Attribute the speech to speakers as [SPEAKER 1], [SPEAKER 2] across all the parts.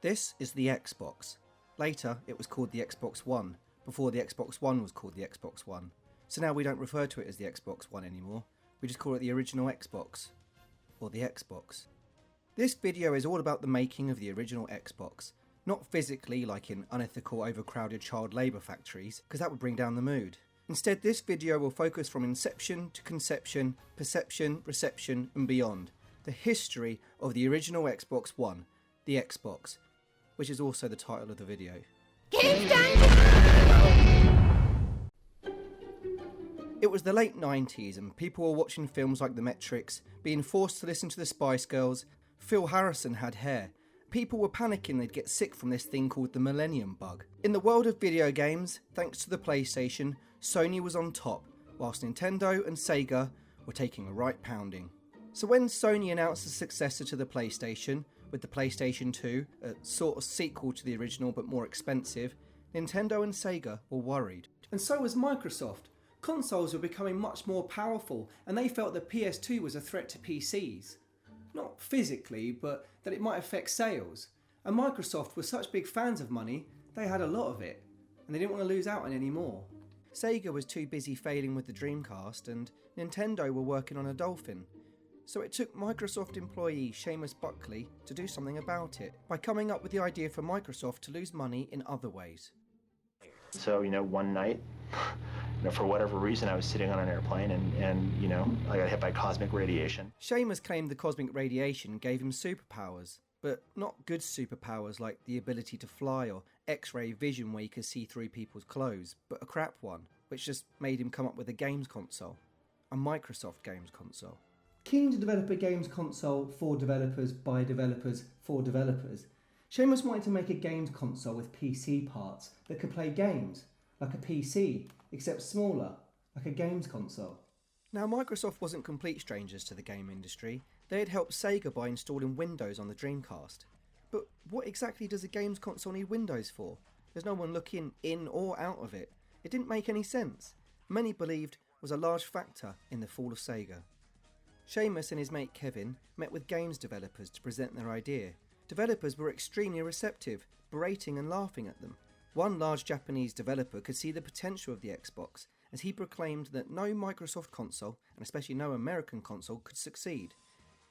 [SPEAKER 1] This is the Xbox. Later, it was called the Xbox One, before the Xbox One was called the Xbox One. So now we don't refer to it as the Xbox One anymore, we just call it the original Xbox, or the Xbox. This video is all about the making of the original Xbox, not physically like in unethical overcrowded child labour factories, because that would bring down the mood. Instead, this video will focus from inception to conception, perception, reception and beyond, the history of the original Xbox One, the Xbox, which is also the title of the video. It was the late 90s and people were watching films like The Matrix, being forced to listen to the Spice Girls. Phil Harrison had hair. People were panicking they'd get sick from this thing called the Millennium Bug. In the world of video games, thanks to the PlayStation, Sony was on top, whilst Nintendo and Sega were taking a right pounding. So when Sony announced the successor to the PlayStation, with the PlayStation 2, a sort of sequel to the original but more expensive, Nintendo and Sega were worried. And so was Microsoft. Consoles were becoming much more powerful and they felt that PS2 was a threat to PCs. Not physically, but that it might affect sales. And Microsoft were such big fans of money, they had a lot of it, and they didn't want to lose out on any more. Sega was too busy failing with the Dreamcast and Nintendo were working on a Dolphin. So it took Microsoft employee Seamus Buckley to do something about it, by coming up with the idea for Microsoft to lose money in other ways.
[SPEAKER 2] So, one night, for whatever reason, I was sitting on an airplane and I got hit by cosmic radiation.
[SPEAKER 1] Seamus claimed the cosmic radiation gave him superpowers, but not good superpowers like the ability to fly or X-ray vision where you could see through people's clothes, but a crap one, which just made him come up with a games console. A Microsoft games console. Keen to develop a games console for developers, by developers, for developers, Seamus wanted to make a games console with PC parts that could play games, like a PC, except smaller, like a games console. Now Microsoft wasn't complete strangers to the game industry. They had helped Sega by installing Windows on the Dreamcast. But what exactly does a games console need Windows for? There's no one looking in or out of it. It didn't make any sense. Many believed was a large factor in the fall of Sega. Seamus and his mate Kevin met with games developers to present their idea. Developers were extremely receptive, berating and laughing at them. One large Japanese developer could see the potential of the Xbox, as he proclaimed that no Microsoft console, and especially no American console, could succeed.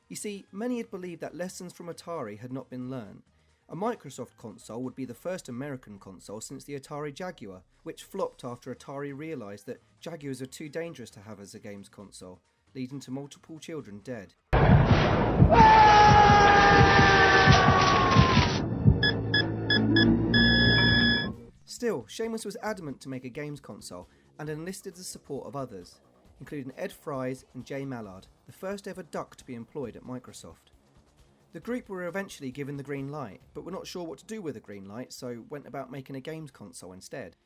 [SPEAKER 1] You see, many had believed that lessons from Atari had not been learned. A Microsoft console would be the first American console since the Atari Jaguar, which flopped after Atari realised that Jaguars are too dangerous to have as a games console, leading to multiple children dead. Still, Seamus was adamant to make a games console and enlisted the support of others, including Ed Fries and Jay Mallard, the first ever duck to be employed at Microsoft. The group were eventually given the green light, but were not sure what to do with the green light, so went about making a games console instead.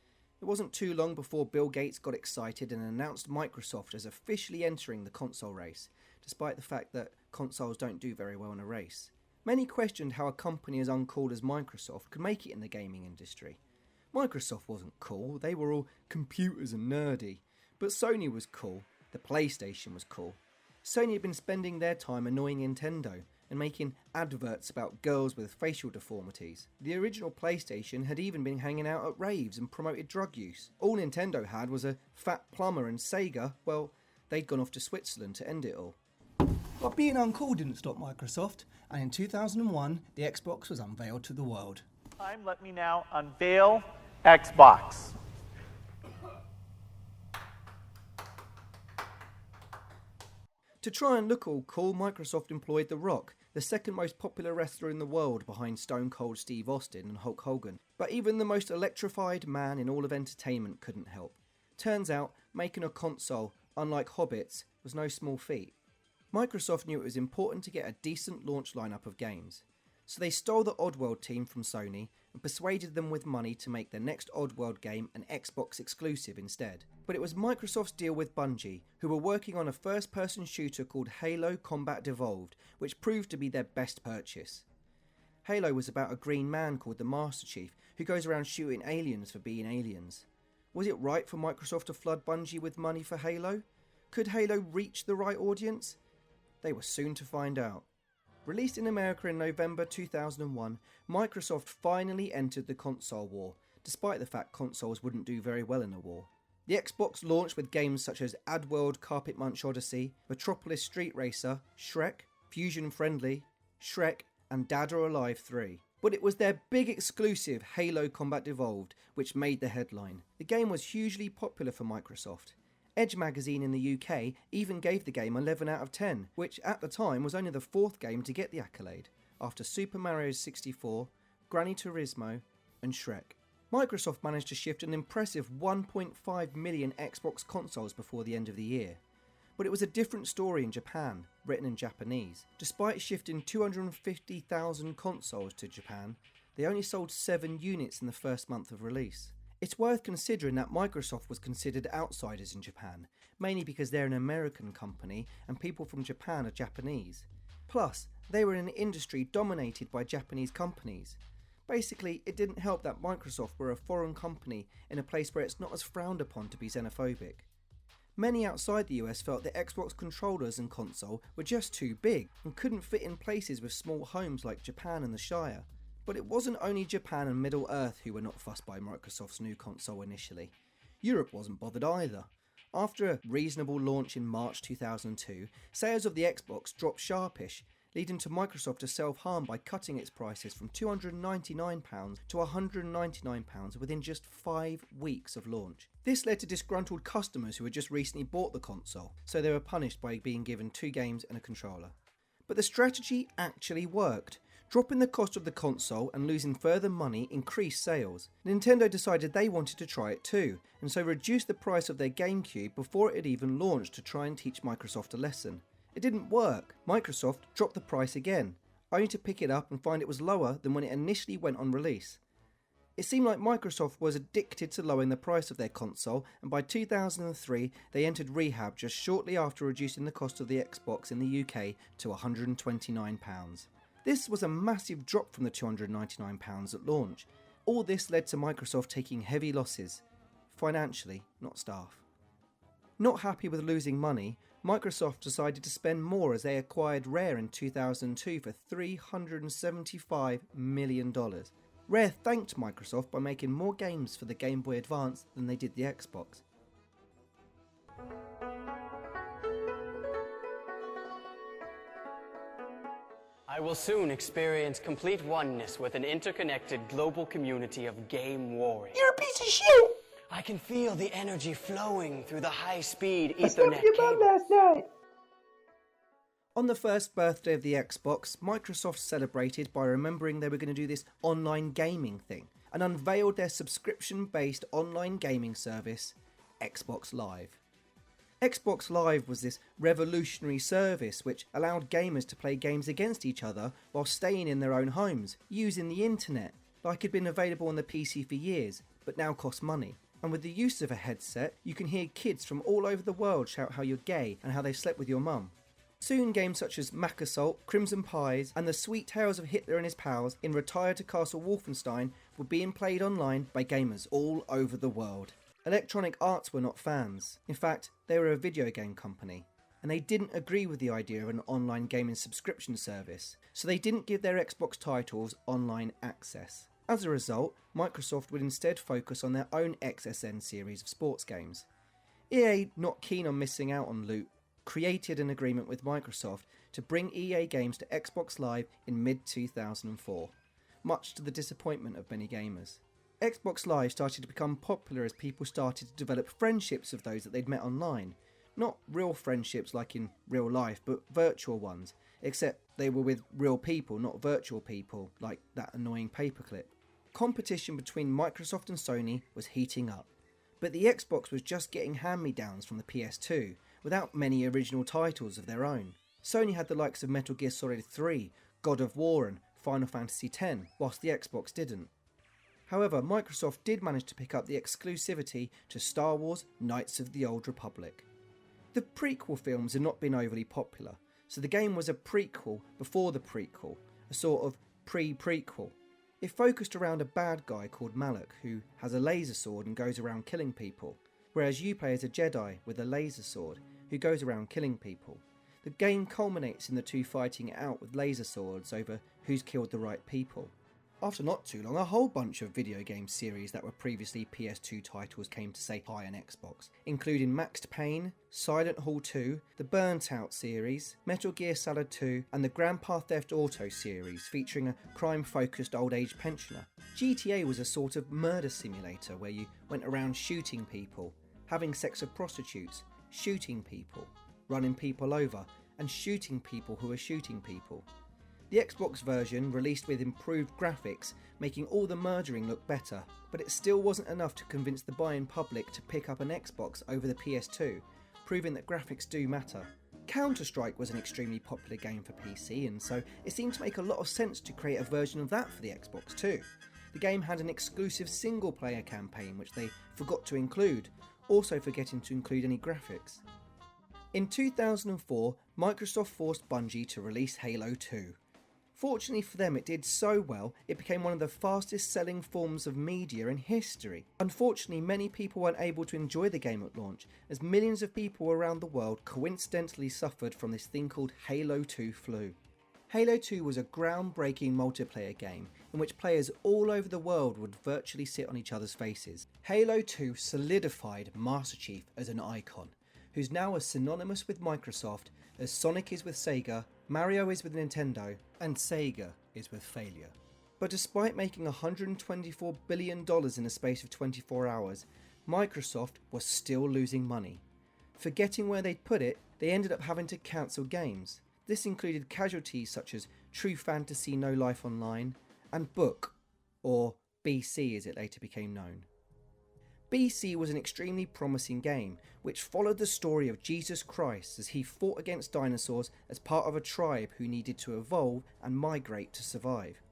[SPEAKER 1] It wasn't too long before Bill Gates got excited and announced Microsoft as officially entering the console race, despite the fact that consoles don't do very well in a race. Many questioned how a company as uncool as Microsoft could make it in the gaming industry. Microsoft wasn't cool, they were all computers and nerdy. But Sony was cool, the PlayStation was cool. Sony had been spending their time annoying Nintendo and making adverts about girls with facial deformities. The original PlayStation had even been hanging out at raves and promoted drug use. All Nintendo had was a fat plumber, and Sega, well, they'd gone off to Switzerland to end it all. But being uncool didn't stop Microsoft, and in 2001 the Xbox was unveiled to the world.
[SPEAKER 3] Let me now unveil Xbox.
[SPEAKER 1] To try and look all cool, Microsoft employed The Rock, the second most popular wrestler in the world behind Stone Cold Steve Austin and Hulk Hogan. But even the most electrified man in all of entertainment couldn't help. Turns out, making a console, unlike Hobbits, was no small feat. Microsoft knew it was important to get a decent launch lineup of games. So they stole the Oddworld team from Sony and persuaded them with money to make their next Oddworld game an Xbox exclusive instead. But it was Microsoft's deal with Bungie, who were working on a first-person shooter called Halo Combat Evolved, which proved to be their best purchase. Halo was about a green man called the Master Chief, who goes around shooting aliens for being aliens. Was it right for Microsoft to flood Bungie with money for Halo? Could Halo reach the right audience? They were soon to find out. Released in America in November 2001, Microsoft finally entered the console war, despite the fact consoles wouldn't do very well in the war. The Xbox launched with games such as Addworld Carpet Munch Odyssey, Metropolis Street Racer, Shrek, Fusion Friendly, Shrek, and Dead or Alive 3. But it was their big exclusive Halo Combat Evolved which made the headline. The game was hugely popular for Microsoft. Edge magazine in the UK even gave the game 11 out of 10, which at the time was only the 4th game to get the accolade, after Super Mario 64, Gran Turismo, and Shrek. Microsoft managed to shift an impressive 1.5 million Xbox consoles before the end of the year. But it was a different story in Japan, written in Japanese. Despite shifting 250,000 consoles to Japan, they only sold 7 units in the first month of release. It's worth considering that Microsoft was considered outsiders in Japan, mainly because they're an American company and people from Japan are Japanese. Plus, they were in an industry dominated by Japanese companies. Basically, it didn't help that Microsoft were a foreign company in a place where it's not as frowned upon to be xenophobic. Many outside the US felt that Xbox controllers and console were just too big and couldn't fit in places with small homes like Japan and the Shire. But it wasn't only Japan and Middle Earth who were not fussed by Microsoft's new console initially. Europe wasn't bothered either. After a reasonable launch in March 2002, sales of the Xbox dropped sharpish, leading to Microsoft to self-harm by cutting its prices from £299 to £199 within just 5 weeks of launch. This led to disgruntled customers who had just recently bought the console, so they were punished by being given 2 games and a controller. But the strategy actually worked. Dropping the cost of the console and losing further money increased sales. Nintendo decided they wanted to try it too, and so reduced the price of their GameCube before it had even launched to try and teach Microsoft a lesson. It didn't work. Microsoft dropped the price again, only to pick it up and find it was lower than when it initially went on release. It seemed like Microsoft was addicted to lowering the price of their console, and by 2003 they entered rehab just shortly after reducing the cost of the Xbox in the UK to £129. This was a massive drop from the £299 at launch. All this led to Microsoft taking heavy losses, financially, not staff. Not happy with losing money, Microsoft decided to spend more as they acquired Rare in 2002 for $375 million. Rare thanked Microsoft by making more games for the Game Boy Advance than they did the Xbox.
[SPEAKER 4] I will soon experience complete oneness with an interconnected global community of game warriors.
[SPEAKER 5] You're a piece of shit!
[SPEAKER 4] I can feel the energy flowing through the high-speed
[SPEAKER 5] I spoke
[SPEAKER 4] Ethernet
[SPEAKER 5] to your mum
[SPEAKER 4] cable.
[SPEAKER 5] last night.
[SPEAKER 1] On the first birthday of the Xbox, Microsoft celebrated by remembering they were going to do this online gaming thing and unveiled their subscription-based online gaming service, Xbox Live. Xbox Live was this revolutionary service which allowed gamers to play games against each other while staying in their own homes, using the internet, like it had been available on the PC for years, but now costs money. And with the use of a headset, you can hear kids from all over the world shout how you're gay and how they've slept with your mum. Soon games such as Mac Assault, Crimson Pies and the sweet tales of Hitler and his pals in Retire to Castle Wolfenstein were being played online by gamers all over the world. Electronic Arts were not fans. In fact, they were a video game company, and they didn't agree with the idea of an online gaming subscription service, so they didn't give their Xbox titles online access. As a result, Microsoft would instead focus on their own XSN series of sports games. EA, not keen on missing out on loot, created an agreement with Microsoft to bring EA games to Xbox Live in mid-2004, much to the disappointment of many gamers. Xbox Live started to become popular as people started to develop friendships of those that they'd met online. Not real friendships like in real life, but virtual ones, except they were with real people, not virtual people, like that annoying paperclip. Competition between Microsoft and Sony was heating up, but the Xbox was just getting hand-me-downs from the PS2, without many original titles of their own. Sony had the likes of Metal Gear Solid 3, God of War and Final Fantasy X, whilst the Xbox didn't. However, Microsoft did manage to pick up the exclusivity to Star Wars Knights of the Old Republic. The prequel films had not been overly popular, so the game was a prequel before the prequel, a sort of pre-prequel. It focused around a bad guy called Malak who has a laser sword and goes around killing people, whereas you play as a Jedi with a laser sword who goes around killing people. The game culminates in the two fighting it out with laser swords over who's killed the right people. After not too long, a whole bunch of video game series that were previously PS2 titles came to say hi on Xbox, including Max Payne, Silent Hill 2, the Burnt Out series, Metal Gear Solid 2, and the Grandpa Theft Auto series featuring a crime-focused old age pensioner. GTA was a sort of murder simulator where you went around shooting people, having sex with prostitutes, shooting people, running people over, and shooting people who are shooting people. The Xbox version released with improved graphics, making all the murdering look better, but it still wasn't enough to convince the buying public to pick up an Xbox over the PS2, proving that graphics do matter. Counter-Strike was an extremely popular game for PC, and so it seemed to make a lot of sense to create a version of that for the Xbox too. The game had an exclusive single-player campaign which they forgot to include, also forgetting to include any graphics. In 2004, Microsoft forced Bungie to release Halo 2. Fortunately for them, it did so well, it became one of the fastest selling forms of media in history. Unfortunately, many people weren't able to enjoy the game at launch, as millions of people around the world coincidentally suffered from this thing called Halo 2 flu. Halo 2 was a groundbreaking multiplayer game in which players all over the world would virtually sit on each other's faces. Halo 2 solidified Master Chief as an icon, who's now as synonymous with Microsoft as Sonic is with Sega, Mario is with Nintendo, and Sega is with failure. But despite making $124 billion in the space of 24 hours, Microsoft was still losing money. Forgetting where they'd put it, they ended up having to cancel games. This included casualties such as True Fantasy No Life Online and Book, or BC as it later became known. BC was an extremely promising game, which followed the story of Jesus Christ as he fought against dinosaurs as part of a tribe who needed to evolve and migrate to survive.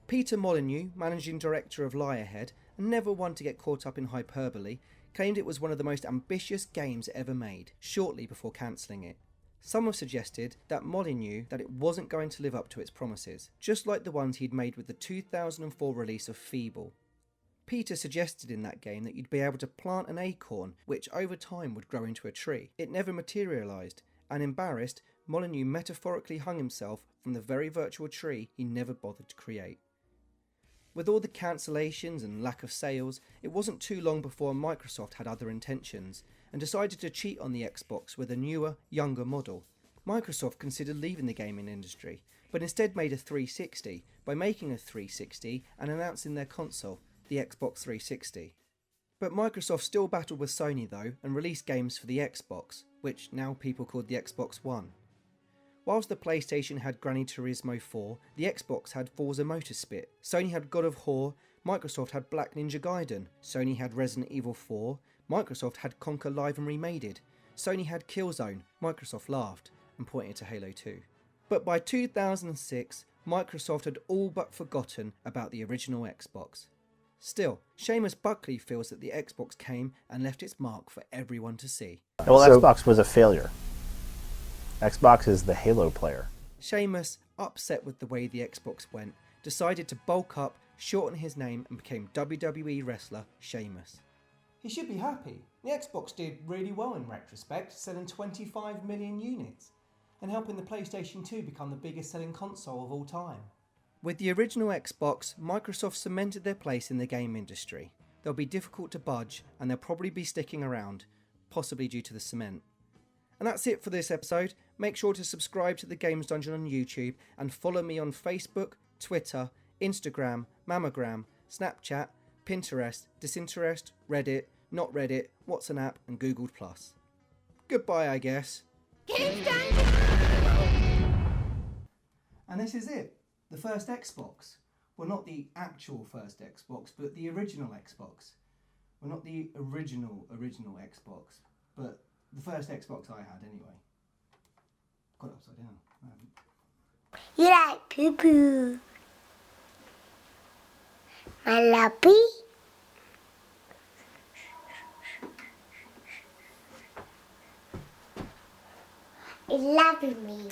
[SPEAKER 1] Peter Molyneux, managing director of Liarhead, and never one to get caught up in hyperbole, claimed it was one of the most ambitious games ever made, shortly before cancelling it. Some have suggested that Molyneux knew that it wasn't going to live up to its promises, just like the ones he'd made with the 2004 release of Feeble. Peter suggested in that game that you'd be able to plant an acorn which over time would grow into a tree. It never materialised, and embarrassed, Molyneux metaphorically hung himself from the very virtual tree he never bothered to create. With all the cancellations and lack of sales, it wasn't too long before Microsoft had other intentions and decided to cheat on the Xbox with a newer, younger model. Microsoft considered leaving the gaming industry, but instead made a 360 by making a 360 and announcing their console, the Xbox 360. But Microsoft still battled with Sony though and released games for the Xbox, which now people called the Xbox One. Whilst the PlayStation had Gran Turismo 4, the Xbox had Forza Motorsport, Sony had God of War, Microsoft had Black Ninja Gaiden, Sony had Resident Evil 4, Microsoft had Conquer Live and Remated, Sony had Killzone, Microsoft laughed and pointed to Halo 2. But by 2006, Microsoft had all but forgotten about the original Xbox. Still, Seamus Buckley feels that the Xbox came and left its mark for everyone to see.
[SPEAKER 5] Well, Xbox was a failure. Xbox is the Halo player.
[SPEAKER 1] Seamus, upset with the way the Xbox went, decided to bulk up, shorten his name and became WWE wrestler Sheamus. He should be happy. The Xbox did really well in retrospect, selling 25 million units and helping the PlayStation 2 become the biggest selling console of all time. With the original Xbox, Microsoft cemented their place in the game industry. They'll be difficult to budge and they'll probably be sticking around, possibly due to the cement. And that's it for this episode. Make sure to subscribe to the Games Dungeon on YouTube and follow me on Facebook, Twitter, Instagram, Mammogram, Snapchat, Pinterest, Disinterest, Reddit, Not Reddit, What's an App and Google+. Goodbye, I guess. Games Dungeon! And this is it. The first Xbox. Well, not the actual first Xbox, but the original Xbox. Well, not the original Xbox, but the first Xbox I had anyway. Got it upside down.
[SPEAKER 6] You like poo-poo? My lappy? It love me.